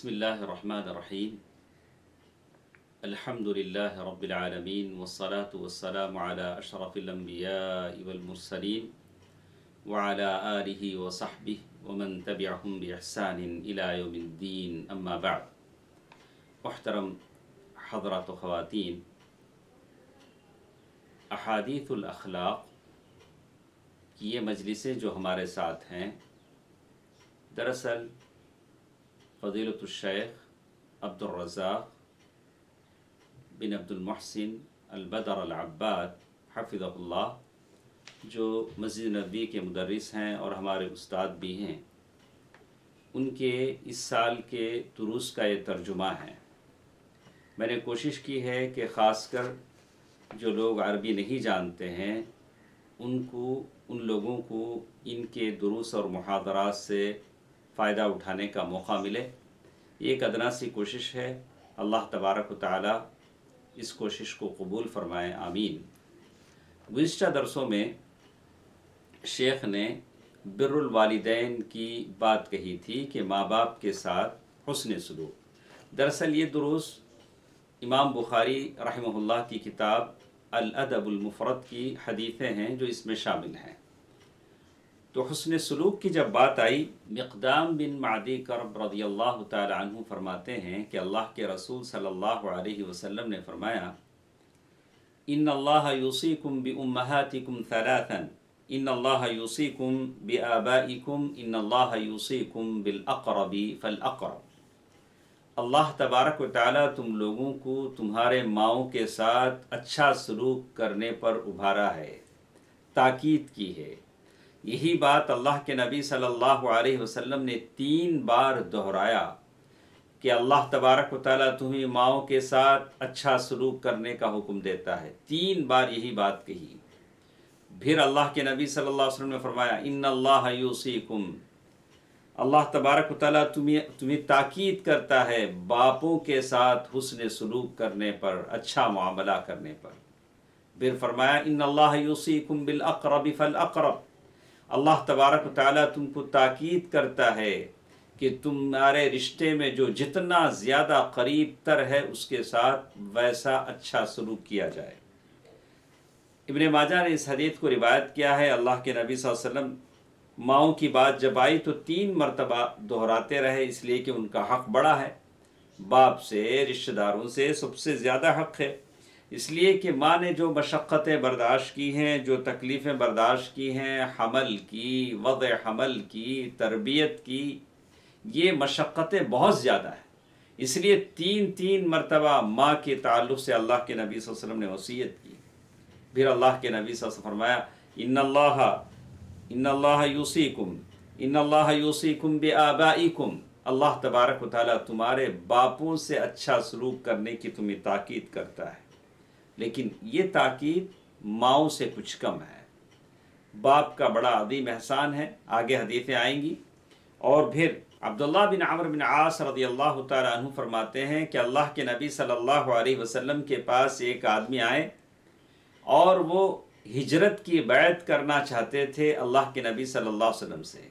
بسم الله الرحمن الرحيم الحمد لله رب العالمين والصلاة والسلام على أشرف الأنبياء والمرسلين وعلى آله وصحبه ومن تبعهم بإحسان إلى يوم الدين أما بعد. محترم حضرات و خواتین، احادیث الاخلاق کی یہ مجلسیں جو ہمارے ساتھ ہیں، دراصل فضیلۃ الشیخ عبد الرزاق بن عبد المحسن البدر العباد حفظہ اللہ، جو مسجد نبوی کے مدرس ہیں اور ہمارے استاد بھی ہیں، ان کے اس سال کے دروس کا یہ ترجمہ ہے. میں نے کوشش کی ہے کہ خاص کر جو لوگ عربی نہیں جانتے ہیں ان لوگوں کو ان کے دروس اور محاضرات سے فائدہ اٹھانے کا موقع ملے. یہ ایک ادنا سی کوشش ہے. اللہ تبارک و تعالی اس کوشش کو قبول فرمائے، آمین. گزشتہ درسوں میں شیخ نے بر الوالدین کی بات کہی تھی کہ ماں باپ کے ساتھ حسن سلوک. دراصل یہ دروس امام بخاری رحمہ اللہ کی کتاب الادب المفرد کی حدیثیں ہیں جو اس میں شامل ہیں. تو حسن سلوک کی جب بات آئی، مقدام بن معدی کرب رضی اللہ تعالی عنہ فرماتے ہیں کہ اللہ کے رسول صلی اللہ علیہ وسلم نے فرمایا، ان اللہ یوصیکم بامہاتکم ثلاثا، ان اللہ یوصیکم بآبائکم، ان اللہ یوصیکم بالاقرب فالاقرب. اللہ تبارک و تعالیٰ تم لوگوں کو تمہارے ماؤں کے ساتھ اچھا سلوک کرنے پر ابھارا ہے، تاکید کی ہے. یہی بات اللہ کے نبی صلی اللہ علیہ وسلم نے 3 بار دہرایا کہ اللہ تبارک و تعالیٰ تمہیں ماؤں کے ساتھ اچھا سلوک کرنے کا حکم دیتا ہے. 3 بار یہی بات کہی. پھر اللہ کے نبی صلی اللہ علیہ وسلم نے فرمایا، ان اللہ یوصیکم، اللہ تبارک و تعالیٰ تمہیں تاکید کرتا ہے باپوں کے ساتھ حسن سلوک کرنے پر، اچھا معاملہ کرنے پر. پھر فرمایا، ان اللہ یوصیکم بالاقرب فالاقرب، اللہ تبارک و تعالیٰ تم کو تاکید کرتا ہے کہ تمہارے رشتے میں جو جتنا زیادہ قریب تر ہے اس کے ساتھ ویسا اچھا سلوک کیا جائے. ابن ماجہ نے اس حدیث کو روایت کیا ہے. اللہ کے نبی صلی اللہ علیہ وسلم ماؤں کی بات جب آئی تو 3 مرتبہ دہراتے رہے، اس لیے کہ ان کا حق بڑا ہے. باپ سے، رشتہ داروں سے سب سے زیادہ حق ہے. اس لیے کہ ماں نے جو مشقتیں برداشت کی ہیں، جو تکلیفیں برداشت کی ہیں، حمل کی، وضع حمل کی، تربیت کی، یہ مشقتیں بہت زیادہ ہیں. اس لیے 3 مرتبہ ماں کے تعلق سے اللہ کے نبی صلی اللہ علیہ وسلم نے وصیت کی. پھر اللہ کے نبی صلی اللہ علیہ وسلم فرمایا، ان اللہ یوصیکم، ان اللہ یوصیکم بآبائکم، اللہ تبارک و تعالیٰ تمہارے باپوں سے اچھا سلوک کرنے کی تمہیں تاکید کرتا ہے. لیکن یہ تاکید ماؤں سے کچھ کم ہے. باپ کا بڑا عظیم احسان ہے، آگے حدیثیں آئیں گی. اور پھر عبداللہ بن عمرو بن عاص رضی اللہ تعالی عنہ فرماتے ہیں کہ اللہ کے نبی صلی اللہ علیہ وسلم کے پاس ایک آدمی آئے اور وہ ہجرت کی بیعت کرنا چاہتے تھے اللہ کے نبی صلی اللہ علیہ وسلم سے.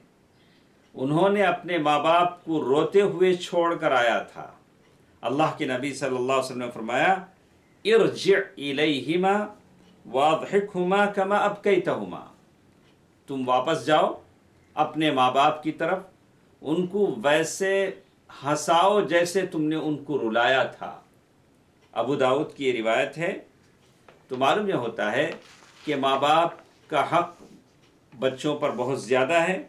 انہوں نے اپنے ماں باپ کو روتے ہوئے چھوڑ کر آیا تھا. اللہ کے نبی صلی اللہ علیہ وسلم نے فرمایا، ارجع الیہما واضحکہما کما ابکیتہما، تم واپس جاؤ اپنے ماں باپ کی طرف، ان کو ویسے ہنساؤ جیسے تم نے ان کو رلایا تھا. ابو داؤد کی یہ روایت ہے. تو معلوم یہ ہوتا ہے کہ ماں باپ کا حق بچوں پر بہت زیادہ ہے،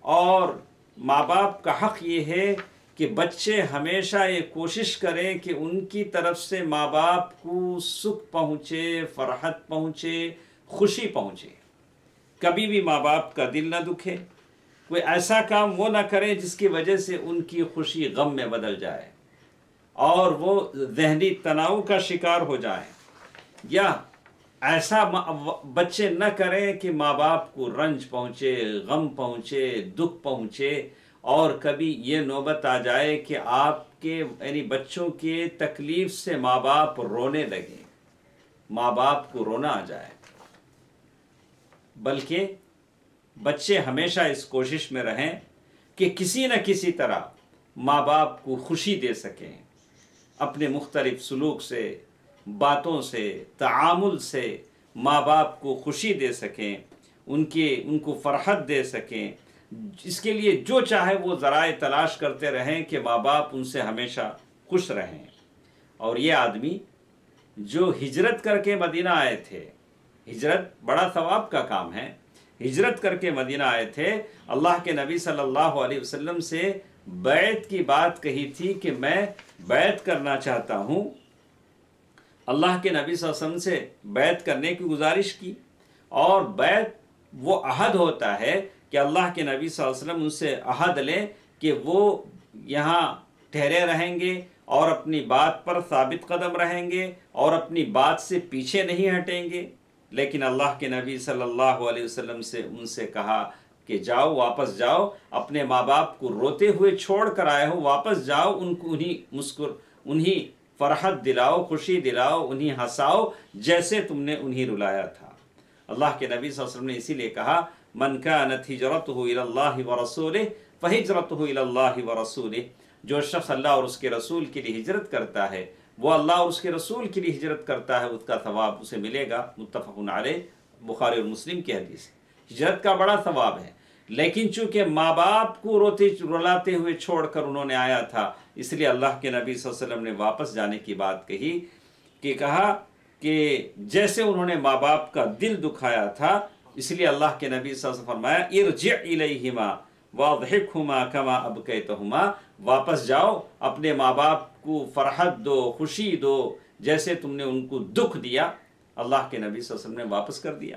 اور ماں باپ کا حق یہ ہے کہ بچے ہمیشہ یہ کوشش کریں کہ ان کی طرف سے ماں باپ کو سکھ پہنچے، فرحت پہنچے، خوشی پہنچے. کبھی بھی ماں باپ کا دل نہ دکھے. کوئی ایسا کام وہ نہ کریں جس کی وجہ سے ان کی خوشی غم میں بدل جائے اور وہ ذہنی تناؤ کا شکار ہو جائیں. یا ایسا بچے نہ کریں کہ ماں باپ کو رنج پہنچے، غم پہنچے، دکھ پہنچے، اور کبھی یہ نوبت آ جائے کہ آپ کے یعنی بچوں کے تکلیف سے ماں باپ رونے لگیں، ماں باپ کو رونا آ جائے. بلکہ بچے ہمیشہ اس کوشش میں رہیں کہ کسی نہ کسی طرح ماں باپ کو خوشی دے سکیں، اپنے مختلف سلوک سے، باتوں سے، تعامل سے ماں باپ کو خوشی دے سکیں، ان کو فرحت دے سکیں، اس کے لیے جو چاہے وہ ذرائع تلاش کرتے رہیں کہ ماں باپ ان سے ہمیشہ خوش رہیں۔ اور یہ آدمی جو ہجرت کر کے مدینہ آئے تھے، ہجرت بڑا ثواب کا کام ہے، ہجرت کر کے مدینہ آئے تھے، اللہ کے نبی صلی اللہ علیہ وسلم سے بیعت کی بات کہی تھی کہ میں بیعت کرنا چاہتا ہوں، اللہ کے نبی صلی اللہ علیہ وسلم سے بیعت کرنے کی گزارش کی، اور بیعت وہ عہد ہوتا ہے کہ اللہ کے نبی صلی اللہ علیہ وسلم ان سے عہد لیں کہ وہ یہاں ٹھہرے رہیں گے اور اپنی بات پر ثابت قدم رہیں گے اور اپنی بات سے پیچھے نہیں ہٹیں گے۔ لیکن اللہ کے نبی صلی اللہ علیہ وسلم سے ان سے کہا کہ جاؤ، واپس جاؤ، اپنے ماں باپ کو روتے ہوئے چھوڑ کر آئے ہو، واپس جاؤ، ان کو انہیں فرحت دلاؤ، خوشی دلاؤ، انہیں ہنساؤ جیسے تم نے انہیں رلایا تھا۔ اللہ کے نبی صلی اللہ علیہ وسلم نے اسی لیے کہا من كانت ہجرتہ الی اللہ ورسولہ فہجرتہ الی اللہ ورسولہ، جو شخص اللہ اور اس کے رسول کے لیے ہجرت کرتا ہے، وہ اللہ اور اس کے رسول کے لیے ہجرت کرتا ہے، اس کا ثواب اسے ملے گا۔ متفق علیہ، بخاری اور مسلم کی حدیث۔ ہجرت کا بڑا ثواب ہے، لیکن چونکہ ماں باپ کو رلاتے ہوئے چھوڑ کر انہوں نے آیا تھا، اس لیے اللہ کے نبی صلی اللہ علیہ وسلم نے واپس جانے کی بات کہی کہ کہا کہ جیسے انہوں نے ماں باپ کا دل دکھایا تھا، اس لیے اللہ کے نبی صلی اللہ علیہ وسلم نے فرمایا ارجع الیہما واضحکہما کما ابکیتہما، واپس جاؤ، اپنے ماں باپ کو فرحت دو، خوشی دو جیسے تم نے ان کو دکھ دیا۔ اللہ کے نبی صلی اللہ علیہ وسلم نے واپس کر دیا۔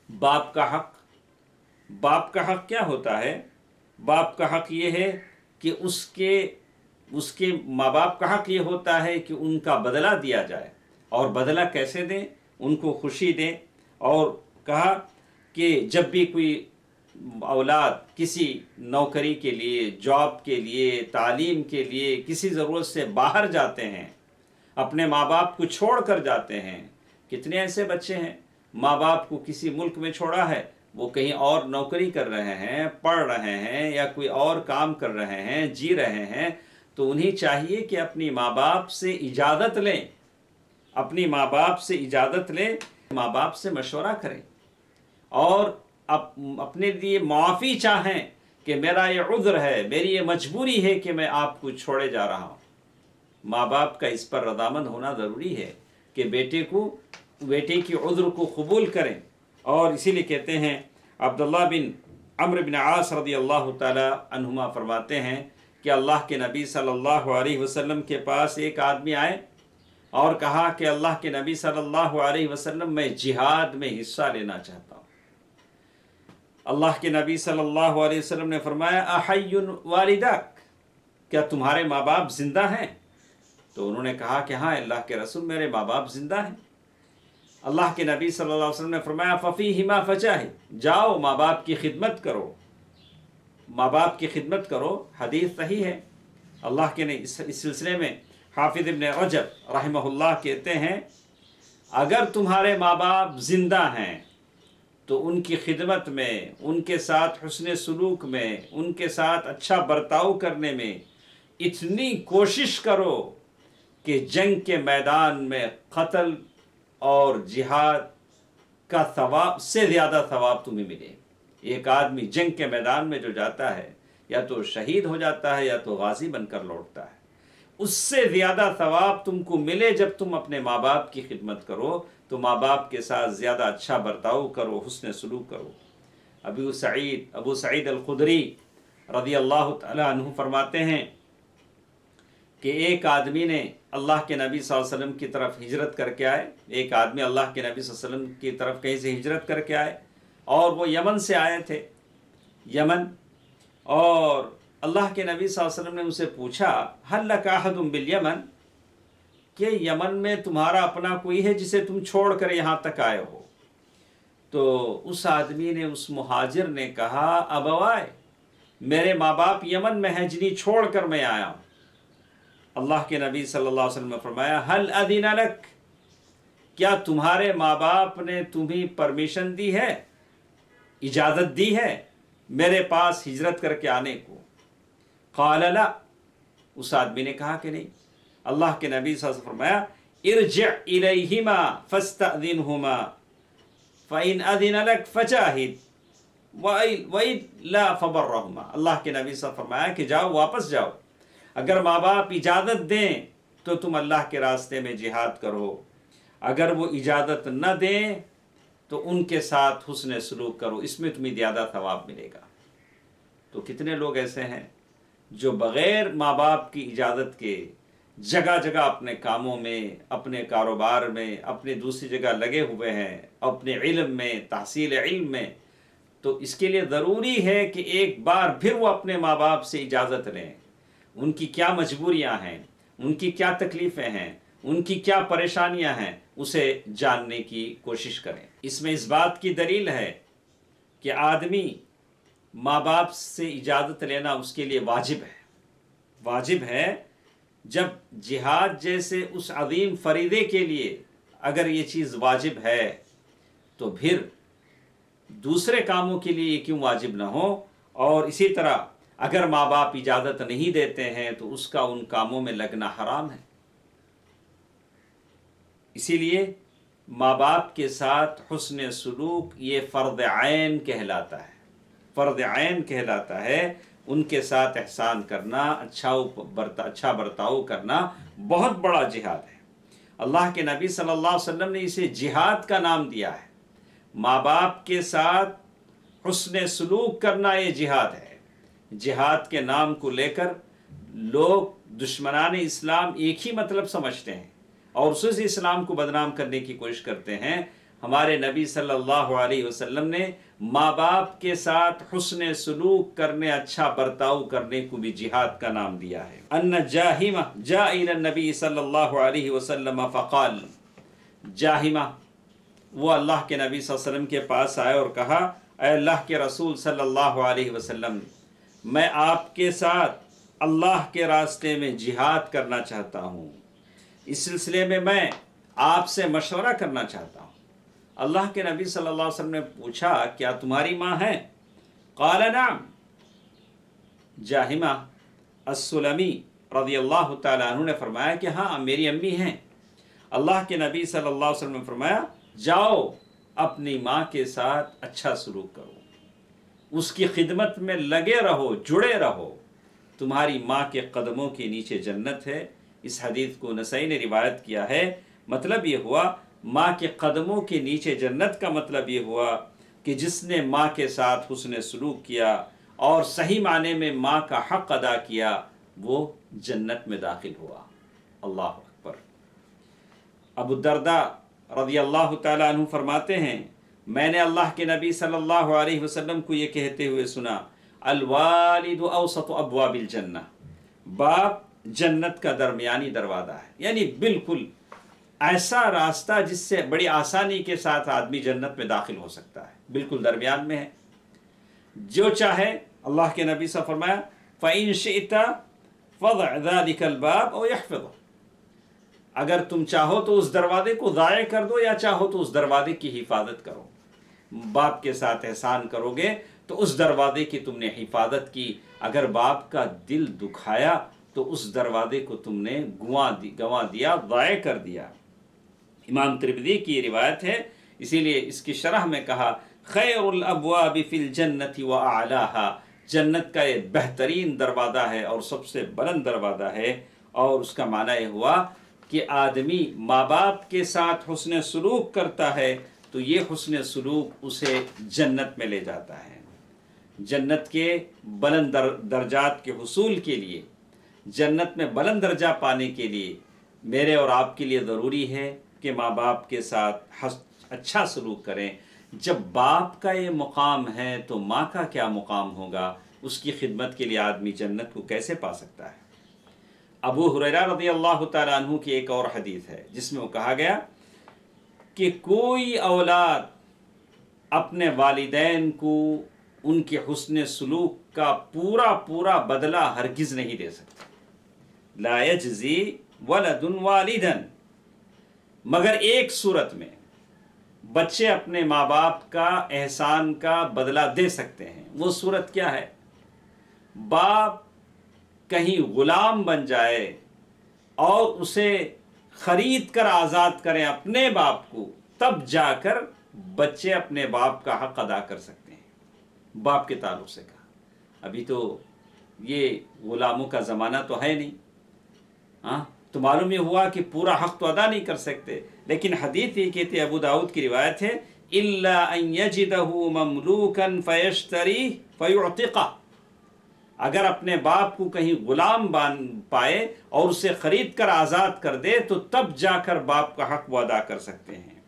باپ کا حق، باپ کا حق کیا ہوتا ہے؟ باپ کا حق یہ ہے کہ اس کے ماں باپ کا حق یہ ہوتا ہے کہ ان کا بدلہ دیا جائے، اور بدلہ کیسے دیں؟ ان کو خوشی دیں۔ اور کہا کہ جب بھی کوئی اولاد کسی نوکری کے لیے، جاب کے لیے، تعلیم کے لیے کسی ضرورت سے باہر جاتے ہیں، اپنے ماں باپ کو چھوڑ کر جاتے ہیں، کتنے ایسے بچے ہیں ماں باپ کو کسی ملک میں چھوڑا ہے، وہ کہیں اور نوکری کر رہے ہیں، پڑھ رہے ہیں، یا کوئی اور کام کر رہے ہیں، جی رہے ہیں، تو انہیں چاہیے کہ اپنی ماں باپ سے اجازت لیں، اپنی ماں باپ سے اجازت لیں، ماں باپ سے مشورہ کریں، اور اپنے لیے معافی چاہیں کہ میرا یہ عذر ہے، میری یہ مجبوری ہے کہ میں آپ کو چھوڑے جا رہا ہوں۔ ماں باپ کا اس پر رضامند ہونا ضروری ہے کہ بیٹے کی عذر کو قبول کریں۔ اور اسی لیے کہتے ہیں، عبداللہ بن عمرو بن عاص رضی اللہ تعالی عنہما فرماتے ہیں کہ اللہ کے نبی صلی اللہ علیہ وسلم کے پاس ایک آدمی آئے اور کہا کہ اللہ کے نبی صلی اللہ علیہ وسلم میں جہاد میں حصہ لینا چاہتا ہوں۔ اللہ کے نبی صلی اللہ علیہ وسلم نے فرمایا احی والدک، کیا تمہارے ماں باپ زندہ ہیں؟ تو انہوں نے کہا کہ ہاں اللہ کے رسول، میرے ماں باپ زندہ ہیں۔ اللہ کے نبی صلی اللہ علیہ وسلم نے فرمایا ففیہما فجاہد، جاؤ ماں باپ کی خدمت کرو، ماں باپ کی خدمت کرو۔ حدیث صحیح ہے۔ اللہ کے نے اس سلسلے میں حافظ ابن رجب رحمہ اللہ کہتے ہیں اگر تمہارے ماں باپ زندہ ہیں تو ان کی خدمت میں، ان کے ساتھ حسن سلوک میں، ان کے ساتھ اچھا برتاؤ کرنے میں اتنی کوشش کرو کہ جنگ کے میدان میں قتل اور جہاد کا ثواب سے زیادہ ثواب تمہیں ملے۔ ایک آدمی جنگ کے میدان میں جو جاتا ہے، یا تو شہید ہو جاتا ہے یا تو غازی بن کر لوٹتا ہے، اس سے زیادہ ثواب تم کو ملے جب تم اپنے ماں باپ کی خدمت کرو، تو ماں باپ کے ساتھ زیادہ اچھا برتاؤ کرو، حسن سلوک کرو۔ ابو سعید الخدری رضی اللہ تعالی عنہ فرماتے ہیں کہ ایک آدمی نے اللہ کے نبی صلی اللہ علیہ وسلم کی طرف ہجرت کر کے آئے، ایک آدمی اللہ کے نبی صلی اللہ علیہ وسلم کی طرف کہیں سے ہجرت کر کے آئے، اور وہ یمن سے آئے تھے، یمن، اور اللہ کے نبی صلی اللہ علیہ وسلم نے ان سے پوچھا هل لک احد بالیمن، کہ یمن میں تمہارا اپنا کوئی ہے جسے تم چھوڑ کر یہاں تک آئے ہو؟ تو اس آدمی نے، اس مہاجر نے کہا ابوائے، میرے ماں باپ یمن میں ہیں جنہیں چھوڑ کر میں آیا ہوں۔ اللہ کے نبی صلی اللہ علیہ وسلم نے فرمایا هل اذن لک، کیا تمہارے ماں باپ نے تمہیں پرمیشن دی ہے، اجازت دی ہے میرے پاس ہجرت کر کے آنے کو؟ قال لا، اس آدمی نے کہا کہ نہیں۔ اللہ کے نبی صلی اللہ علیہ وسلم فرمایا ارجع الیہما فاستأذنہما فإن أذن لك فجاہد وإن لا فبرہما۔ اللہ کے نبی صلی اللہ علیہ وسلم فرمایا کہ جاؤ، واپس جاؤ، اگر ماں باپ اجازت دیں تو تم اللہ کے راستے میں جہاد کرو، اگر وہ اجازت نہ دیں تو ان کے ساتھ حسن سلوک کرو، اس میں تمہیں زیادہ ثواب ملے گا۔ تو کتنے لوگ ایسے ہیں جو بغیر ماں باپ کی اجازت کے جگہ جگہ اپنے کاموں میں، اپنے کاروبار میں، اپنے دوسری جگہ لگے ہوئے ہیں، اپنے علم میں، تحصیل علم میں۔ تو اس کے لیے ضروری ہے کہ ایک بار پھر وہ اپنے ماں باپ سے اجازت لیں، ان کی کیا مجبوریاں ہیں، ان کی کیا تکلیفیں ہیں، ان کی کیا پریشانیاں ہیں، اسے جاننے کی کوشش کریں۔ اس میں اس بات کی دلیل ہے کہ آدمی ماں باپ سے اجازت لینا اس کے لیے واجب ہے۔ واجب ہے، جب جہاد جیسے اس عظیم فریضے کے لیے اگر یہ چیز واجب ہے تو پھر دوسرے کاموں کے لیے یہ کیوں واجب نہ ہو؟ اور اسی طرح اگر ماں باپ اجازت نہیں دیتے ہیں تو اس کا ان کاموں میں لگنا حرام ہے۔ اسی لیے ماں باپ کے ساتھ حسن سلوک یہ فرض عین کہلاتا ہے، فرض عین کہلاتا ہے۔ ان کے ساتھ احسان کرنا، اچھا برتاؤ کرنا بہت بڑا جہاد ہے۔ اللہ کے نبی صلی اللہ علیہ وسلم نے اسے جہاد کا نام دیا ہے۔ ماں باپ کے ساتھ حسن سلوک کرنا یہ جہاد ہے۔ جہاد کے نام کو لے کر لوگ دشمنان اسلام ایک ہی مطلب سمجھتے ہیں اور اسی سے اسلام کو بدنام کرنے کی کوشش کرتے ہیں۔ ہمارے نبی صلی اللہ علیہ وسلم نے ماں باپ کے ساتھ حسن سلوک کرنے، اچھا برتاؤ کرنے کو بھی جہاد کا نام دیا ہے۔ ان جاہمہ جاء الی النبی صلی اللہ علیہ وسلم فقال، جاہمہ وہ اللہ کے نبی صلی اللہ علیہ وسلم کے پاس آئے اور کہا اے اللہ کے رسول صلی اللہ علیہ وسلم، میں آپ کے ساتھ اللہ کے راستے میں جہاد کرنا چاہتا ہوں، اس سلسلے میں آپ سے مشورہ کرنا چاہتا ہوں۔ اللہ کے نبی صلی اللہ علیہ وسلم نے پوچھا کیا تمہاری ماں ہے؟ قال نعم۔ جاہمہ السلمی رضی اللہ تعالیٰ عنہ نے فرمایا کہ ہاں میری امی ہیں۔ اللہ کے نبی صلی اللہ علیہ وسلم نے فرمایا جاؤ اپنی ماں کے ساتھ اچھا سلوک کرو، اس کی خدمت میں لگے رہو، جڑے رہو، تمہاری ماں کے قدموں کے نیچے جنت ہے۔ اس حدیث کو نسائی نے روایت کیا ہے۔ مطلب یہ ہوا ماں کے قدموں کے نیچے جنت کا مطلب یہ ہوا کہ جس نے ماں کے ساتھ حسن سلوک کیا اور صحیح معنی میں ماں کا حق ادا کیا وہ جنت میں داخل ہوا۔ اللہ اکبر۔ ابو الدرداء رضی اللہ تعالیٰ عنہ فرماتے ہیں میں نے اللہ کے نبی صلی اللہ علیہ وسلم کو یہ کہتے ہوئے سنا الوالد اوسط ابواب الجنہ، باپ جنت کا درمیانی دروازہ ہے، یعنی بالکل ایسا راستہ جس سے بڑی آسانی کے ساتھ آدمی جنت میں داخل ہو سکتا ہے، بالکل درمیان میں ہے۔ جو چاہے اللہ کے نبی سے فرمایا فَإِن شِئْتَ فَضَعْ ذَلِكَ الْبَابَ أَوْ يَحْفِظُهُ، اگر تم چاہو تو اس دروازے کو ضائع کر دو یا چاہو تو اس دروازے کی حفاظت کرو۔ باپ کے ساتھ احسان کرو گے تو اس دروازے کی تم نے حفاظت کی، اگر باپ کا دل دکھایا تو اس دروازے کو تم نے گنوا دیا، ضائع کر دیا۔ امام ترمذی کی روایت ہے، اسی لیے اس کی شرح میں کہا خیر الابواب فی الجنت واعلاها، جنت کا یہ بہترین دروازہ ہے اور سب سے بلند دروازہ ہے۔ اور اس کا معنی یہ ہوا کہ آدمی ماں باپ کے ساتھ حسن سلوک کرتا ہے تو یہ حسن سلوک اسے جنت میں لے جاتا ہے۔ جنت کے بلند درجات کے حصول کے لیے، جنت میں بلند درجہ پانے کے لیے میرے اور آپ کے لیے ضروری ہے کہ ماں باپ کے ساتھ اچھا سلوک کریں۔ جب باپ کا یہ مقام ہے تو ماں کا کیا مقام ہوگا؟ اس کی خدمت کے لیے آدمی جنت کو کیسے پا سکتا ہے؟ ابو ہریرہ رضی اللہ تعالیٰ عنہ کی ایک اور حدیث ہے جس میں وہ کہا گیا کہ کوئی اولاد اپنے والدین کو ان کے حسن سلوک کا پورا بدلہ ہرگز نہیں دے سکتا۔ لا یجزی ولد والدا، مگر ایک صورت میں بچے اپنے ماں باپ کا احسان کا بدلہ دے سکتے ہیں۔ وہ صورت کیا ہے؟ باپ کہیں غلام بن جائے اور اسے خرید کر آزاد کریں اپنے باپ کو، تب جا کر بچے اپنے باپ کا حق ادا کر سکتے ہیں۔ باپ کے تعلق سے کہا، ابھی تو یہ غلاموں کا زمانہ تو ہے نہیں، ہاں، تو معلوم یہ ہوا کہ پورا حق تو ادا نہیں کر سکتے، لیکن حدیث یہ کہتی ہے، ابو داؤد کی روایت ہے، الا ان یجدہ مملوکا فیشتری فیعتقہ، اگر اپنے باپ کو کہیں غلام بان پائے اور اسے خرید کر آزاد کر دے تو تب جا کر باپ کا حق وہ ادا کر سکتے ہیں۔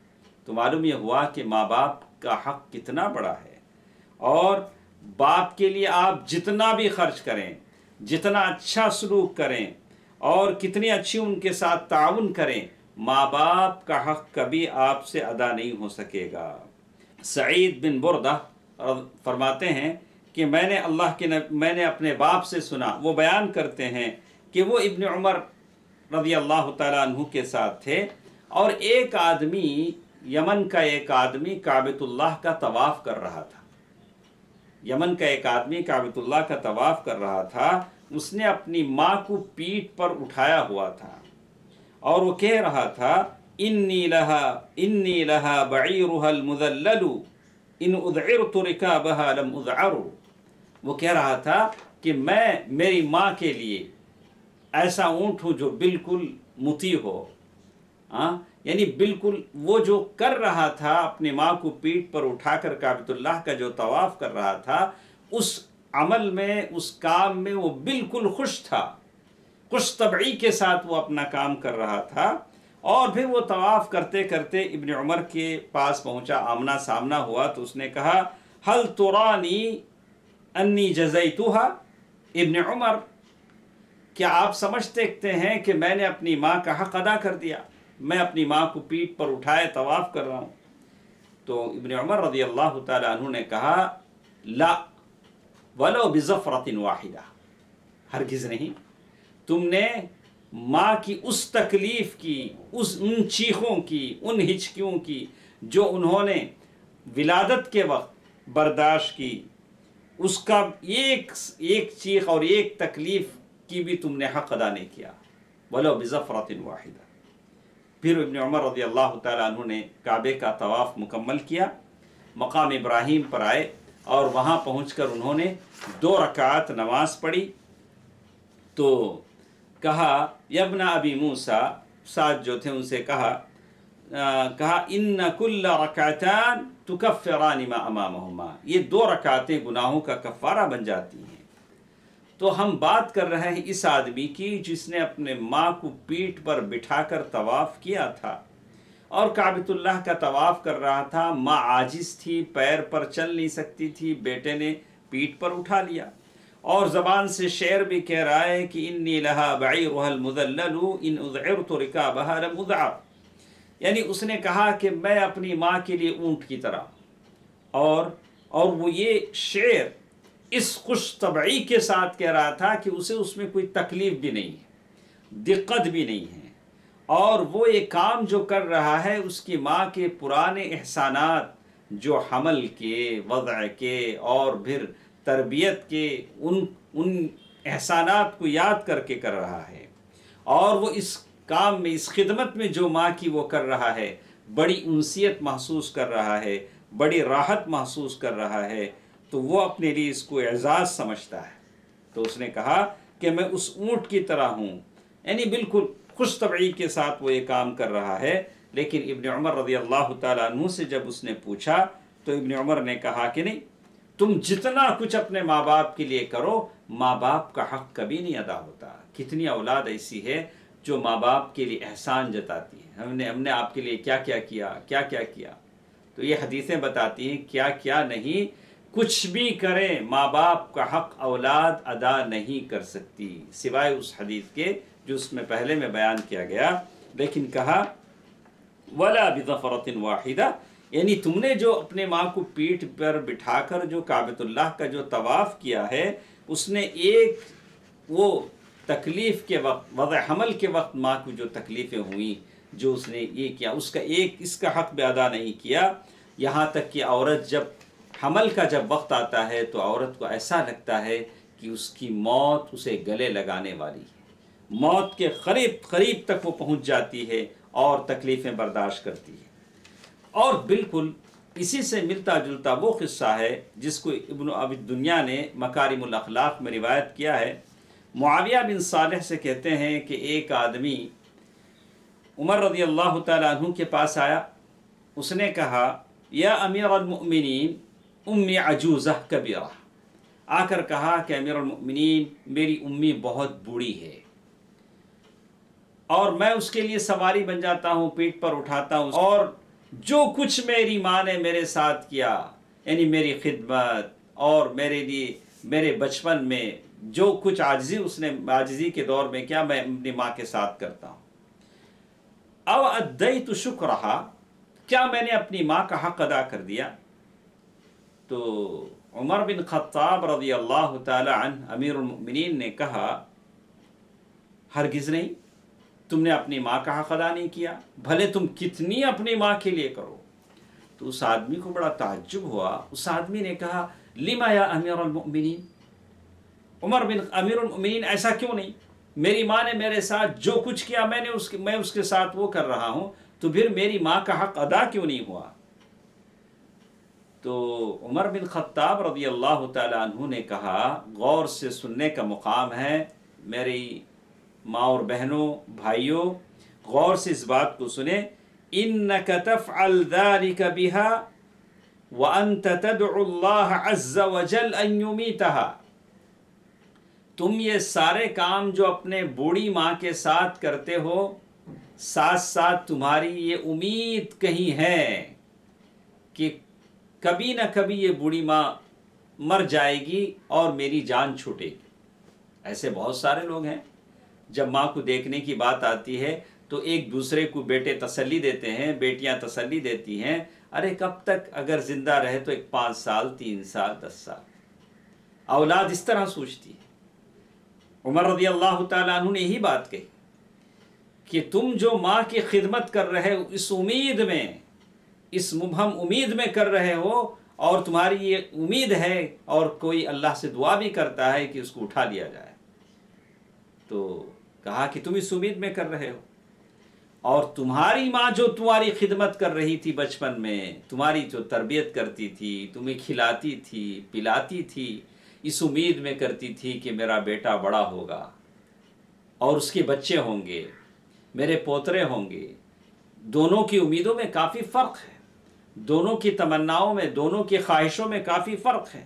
تو معلوم یہ ہوا کہ ماں باپ کا حق کتنا بڑا ہے، اور باپ کے لیے آپ جتنا بھی خرچ کریں، جتنا اچھا سلوک کریں اور کتنی اچھی ان کے ساتھ تعاون کریں، ماں باپ کا حق کبھی آپ سے ادا نہیں ہو سکے گا۔ سعید بن بردہ فرماتے ہیں کہ میں نے اپنے باپ سے سنا، وہ بیان کرتے ہیں کہ وہ ابن عمر رضی اللہ تعالیٰ عنہ کے ساتھ تھے، اور ایک آدمی، یمن کا ایک آدمی کعبۃ اللہ کا طواف کر رہا تھا، یمن کا ایک آدمی کعبۃ اللہ کا طواف کر رہا تھا، اس نے اپنی ماں کو پیٹھ پر اٹھایا ہوا تھا اور وہ کہہ رہا تھا، انی لها بعیرها المذلل ان اذعرت رکابها لم اذعر، وہ کہہ رہا تھا کہ میں میری ماں کے لیے ایسا اونٹ ہوں جو بالکل مطیع ہو، یعنی بالکل وہ جو کر رہا تھا، اپنی ماں کو پیٹھ پر اٹھا کر کعبۃ اللہ کا جو طواف کر رہا تھا، اس عمل میں، اس کام میں وہ بالکل خوش تھا، خوش طبعی کے ساتھ وہ اپنا کام کر رہا تھا۔ اور پھر وہ طواف کرتے کرتے ابن عمر کے پاس پہنچا، آمنا سامنا ہوا، تو اس نے کہا، هل ترانی انی جزیتها، ابن عمر کیا آپ سمجھتے ہیں کہ میں نے اپنی ماں کا حق ادا کر دیا، میں اپنی ماں کو پیٹھ پر اٹھائے طواف کر رہا ہوں؟ تو ابن عمر رضی اللہ تعالیٰ عنہ نے کہا، لا ولو بظفرۃ واحدہ، ہرگز نہیں، تم نے ماں کی اس تکلیف کی، ان چیخوں کی، ان ہچکیوں کی جو انہوں نے ولادت کے وقت برداشت کی، اس کا ایک چیخ اور ایک تکلیف کی بھی تم نے حق ادا نہیں کیا، ولو بظفرۃ واحدہ۔ پھر ابن عمر رضی اللہ تعالیٰ عنہ نے کعبے کا طواف مکمل کیا، مقام ابراہیم پر آئے اور وہاں پہنچ کر انہوں نے 2 رکعات نماز پڑھی، تو کہا، یا ابن ابی موسیٰ، ساتھ جو تھے ان سے کہا ان کل رکعتان تکفران ما امامہما، یہ 2 رکعتیں گناہوں کا کفارہ بن جاتی ہیں۔ تو ہم بات کر رہے ہیں اس آدمی کی جس نے اپنے ماں کو پیٹھ پر بٹھا کر طواف کیا تھا اور کعبۃ اللہ کا طواف کر رہا تھا، ماں عاجز تھی، پیر پر چل نہیں سکتی تھی، بیٹے نے پیٹھ پر اٹھا لیا، اور زبان سے شعر بھی کہہ رہا ہے کہ انی لها بعیرها المذلل ان اذعرت رکابها لم اذعر، یعنی اس نے کہا کہ میں اپنی ماں کے لیے اونٹ کی طرح، اور وہ یہ شعر اس خوش طبعی کے ساتھ کہہ رہا تھا کہ اسے اس میں کوئی تکلیف بھی نہیں ہے، دقت بھی نہیں ہے، اور وہ ایک کام جو کر رہا ہے اس کی ماں کے پرانے احسانات جو حمل کے، وضع کے اور پھر تربیت کے، ان احسانات کو یاد کر کے کر رہا ہے، اور وہ اس کام میں، اس خدمت میں جو ماں کی وہ کر رہا ہے، بڑی انسیت محسوس کر رہا ہے، بڑی راحت محسوس کر رہا ہے، تو وہ اپنے لیے اس کو اعزاز سمجھتا ہے۔ تو اس نے کہا کہ میں اس اونٹ کی طرح ہوں، یعنی بالکل خوش طبعی کے ساتھ وہ یہ کام کر رہا ہے۔ لیکن ابن عمر رضی اللہ تعالیٰ عنہ سے جب اس نے پوچھا تو ابن عمر نے کہا کہ نہیں، تم جتنا کچھ اپنے ماں باپ کے لیے کرو، ماں باپ کا حق کبھی نہیں ادا ہوتا۔ کتنی اولاد ایسی ہے جو ماں باپ کے لیے احسان جتاتی ہے، ہم نے آپ کے لیے کیا کیا، تو یہ حدیثیں بتاتی ہیں کیا کیا نہیں، کچھ بھی کریں ماں باپ کا حق اولاد ادا نہیں کر سکتی، سوائے اس حدیث کے جو اس میں پہلے میں بیان کیا گیا۔ لیکن کہا ولا بظفرۃ واحدہ، یعنی تم نے جو اپنے ماں کو پیٹھ پر بٹھا کر جو کعبۃ اللہ کا جو طواف کیا ہے، اس نے ایک وہ تکلیف کے وقت، وضع حمل کے وقت ماں کو جو تکلیفیں ہوئیں، جو اس نے یہ کیا، اس کا حق بھی ادا نہیں کیا۔ یہاں تک کہ عورت جب حمل کا جب وقت آتا ہے تو عورت کو ایسا لگتا ہے کہ کہ اس کی موت اسے گلے لگانے والی ہے، موت کے قریب قریب تک وہ پہنچ جاتی ہے اور تکلیفیں برداشت کرتی ہے۔ اور بالکل اسی سے ملتا جلتا وہ قصہ ہے جس کو ابن ابی دنیا نے مکارم الاخلاق میں روایت کیا ہے۔ معاویہ بن صالح سے کہتے ہیں کہ ایک آدمی عمر رضی اللہ تعالیٰ عنہ کے پاس آیا، اس نے کہا یا امیر المؤمنین امی عجوزہ کبیرہ، آ کر کہا کہ امیر المؤمنین میری امی بہت بوڑھی ہے اور میں اس کے لیے سواری بن جاتا ہوں، پیٹھ پر اٹھاتا ہوں، اور جو کچھ میری ماں نے میرے ساتھ کیا، یعنی میری خدمت اور میرے لیے میرے بچپن میں جو کچھ عاجزی کے دور میں کیا میں اپنی ماں کے ساتھ کرتا ہوں، او ادیت شکرہا، کیا میں نے اپنی ماں کا حق ادا کر دیا؟ تو عمر بن خطاب رضی اللہ تعالی عنہ امیر المؤمنین نے کہا ہرگز نہیں، تم نے اپنی ماں کا حق ادا نہیں کیا، بھلے تم کتنی اپنی ماں کے لیے کرو۔ تو اس آدمی کو بڑا تعجب ہوا، اس آدمی نے کہا لما یا امیر المؤمنین، امیر المؤمنین ایسا کیوں نہیں؟ میری ماں نے میرے ساتھ جو کچھ کیا میں اس کے ساتھ وہ کر رہا ہوں، تو پھر میری ماں کا حق ادا کیوں نہیں ہوا؟ تو عمر بن خطاب رضی اللہ تعالیٰ عنہ نے کہا غور سے سننے کا مقام ہے، میری ماں اور بہنوں بھائیوں، غور سے اس بات کو سنیں، إِنَّكَ تَفْعَلْ ذَلِكَ بِهَا وَأَنْتَ تَدْعُ اللَّهَ عَزَّ وَجَلَّ أَن يُمِيتَهَا، تم یہ سارے کام جو اپنے بوڑھی ماں کے ساتھ کرتے ہو، ساتھ ساتھ تمہاری یہ امید کہیں ہے کہ کبھی نہ کبھی یہ بوڑھی ماں مر جائے گی اور میری جان چھوٹے گی۔ ایسے بہت سارے لوگ ہیں، جب ماں کو دیکھنے کی بات آتی ہے تو ایک دوسرے کو بیٹے تسلی دیتے ہیں، بیٹیاں تسلی دیتی ہیں، ارے کب تک، اگر زندہ رہے تو ایک 5 سال 3 سال 10 سال، اولاد اس طرح سوچتی ہے۔ عمر رضی اللہ تعالیٰ عنہ نے یہی بات کہی کہ تم جو ماں کی خدمت کر رہے ہو اس امید میں، اس مبہم امید میں کر رہے ہو، اور تمہاری یہ امید ہے اور کوئی اللہ سے دعا بھی کرتا ہے کہ اس کو اٹھا لیا جائے، تو کہا کہ تم اس امید میں کر رہے ہو، اور تمہاری ماں جو تمہاری خدمت کر رہی تھی بچپن میں، تمہاری جو تربیت کرتی تھی، تمہیں کھلاتی تھی پلاتی تھی، اس امید میں کرتی تھی کہ میرا بیٹا بڑا ہوگا اور اس کے بچے ہوں گے، میرے پوترے ہوں گے۔ دونوں کی امیدوں میں کافی فرق ہے، دونوں کی تمناؤں میں، دونوں کی خواہشوں میں کافی فرق ہے۔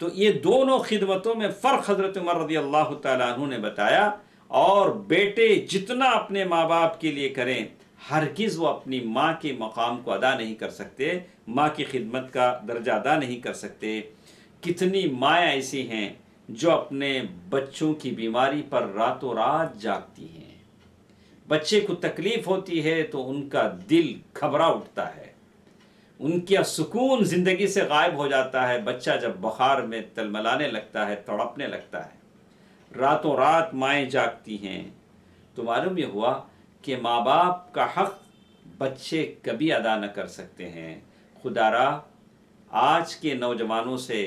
تو یہ دونوں خدمتوں میں فرق حضرت عمر رضی اللہ تعالیٰ عنہ نے بتایا، اور بیٹے جتنا اپنے ماں باپ کے لیے کریں، ہرگز وہ اپنی ماں کے مقام کو ادا نہیں کر سکتے، ماں کی خدمت کا درجہ ادا نہیں کر سکتے۔ کتنی مائیں ایسی ہیں جو اپنے بچوں کی بیماری پر راتوں رات جاگتی ہیں، بچے کو تکلیف ہوتی ہے تو ان کا دل گھبرا اٹھتا ہے، ان کا سکون زندگی سے غائب ہو جاتا ہے، بچہ جب بخار میں تلملانے لگتا ہے، تڑپنے لگتا ہے، راتوں رات مائیں جاگتی ہیں۔ تو معلوم یہ ہوا کہ ماں باپ کا حق بچے کبھی ادا نہ کر سکتے ہیں۔ خدا را آج کے نوجوانوں سے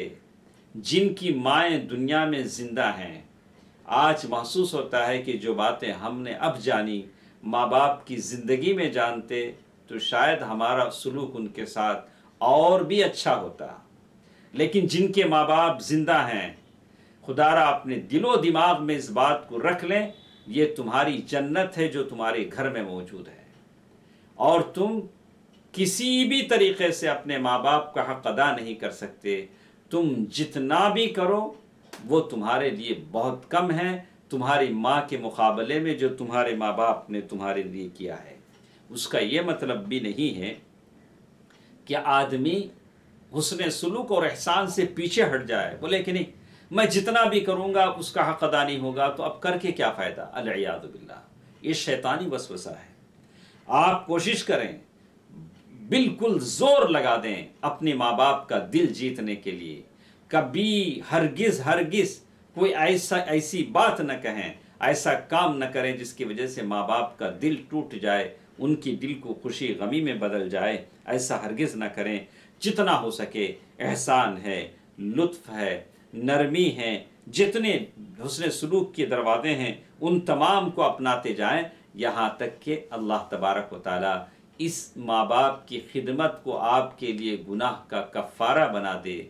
جن کی مائیں دنیا میں زندہ ہیں، آج محسوس ہوتا ہے کہ جو باتیں ہم نے اب جانی ماں باپ کی زندگی میں جانتے تو شاید ہمارا سلوک ان کے ساتھ اور بھی اچھا ہوتا۔ لیکن جن کے ماں باپ زندہ ہیں، خدا را اپنے دل و دماغ میں اس بات کو رکھ لیں، یہ تمہاری جنت ہے جو تمہارے گھر میں موجود ہے، اور تم کسی بھی طریقے سے اپنے ماں باپ کا حق ادا نہیں کر سکتے۔ تم جتنا بھی کرو وہ تمہارے لیے بہت کم ہے، تمہاری ماں کے مقابلے میں جو تمہارے ماں باپ نے تمہارے لیے کیا ہے۔ اس کا یہ مطلب بھی نہیں ہے کہ آدمی حسن سلوک اور احسان سے پیچھے ہٹ جائے، بولے کہ نہیں میں جتنا بھی کروں گا اس کا حق ادا نہیں ہوگا تو اب کر کے کیا فائدہ، العیاذ باللہ۔ یہ شیطانی وسوسہ ہے۔ آپ کوشش کریں، بالکل زور لگا دیں اپنے ماں باپ کا دل جیتنے کے لیے، کبھی ہرگز کوئی ایسی بات نہ کہیں، ایسا کام نہ کریں جس کی وجہ سے ماں باپ کا دل ٹوٹ جائے، ان کی دل کو خوشی غمی میں بدل جائے، ایسا ہرگز نہ کریں۔ جتنا ہو سکے احسان ہے، لطف ہے، نرمی ہے، جتنے حسن سلوک کے دروازے ہیں ان تمام کو اپناتے جائیں، یہاں تک کہ اللہ تبارک و تعالیٰ اس ماں باپ کی خدمت کو آپ کے لیے گناہ کا کفارہ بنا دے،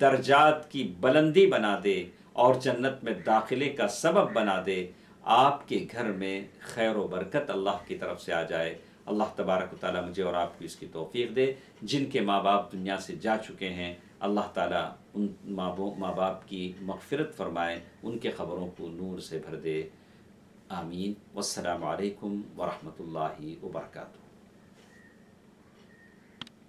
درجات کی بلندی بنا دے اور جنت میں داخلے کا سبب بنا دے، آپ کے گھر میں خیر و برکت اللہ کی طرف سے آ جائے۔ اللہ تبارک و تعالیٰ مجھے اور آپ کو اس کی توفیق دے۔ جن کے ماں باپ دنیا سے جا چکے ہیں، اللہ تعالیٰ ان ماں باپ کی مغفرت فرمائے، ان کے قبروں کو نور سے بھر دے۔ آمین۔ والسلام علیکم ورحمۃ اللہ وبرکاتہ۔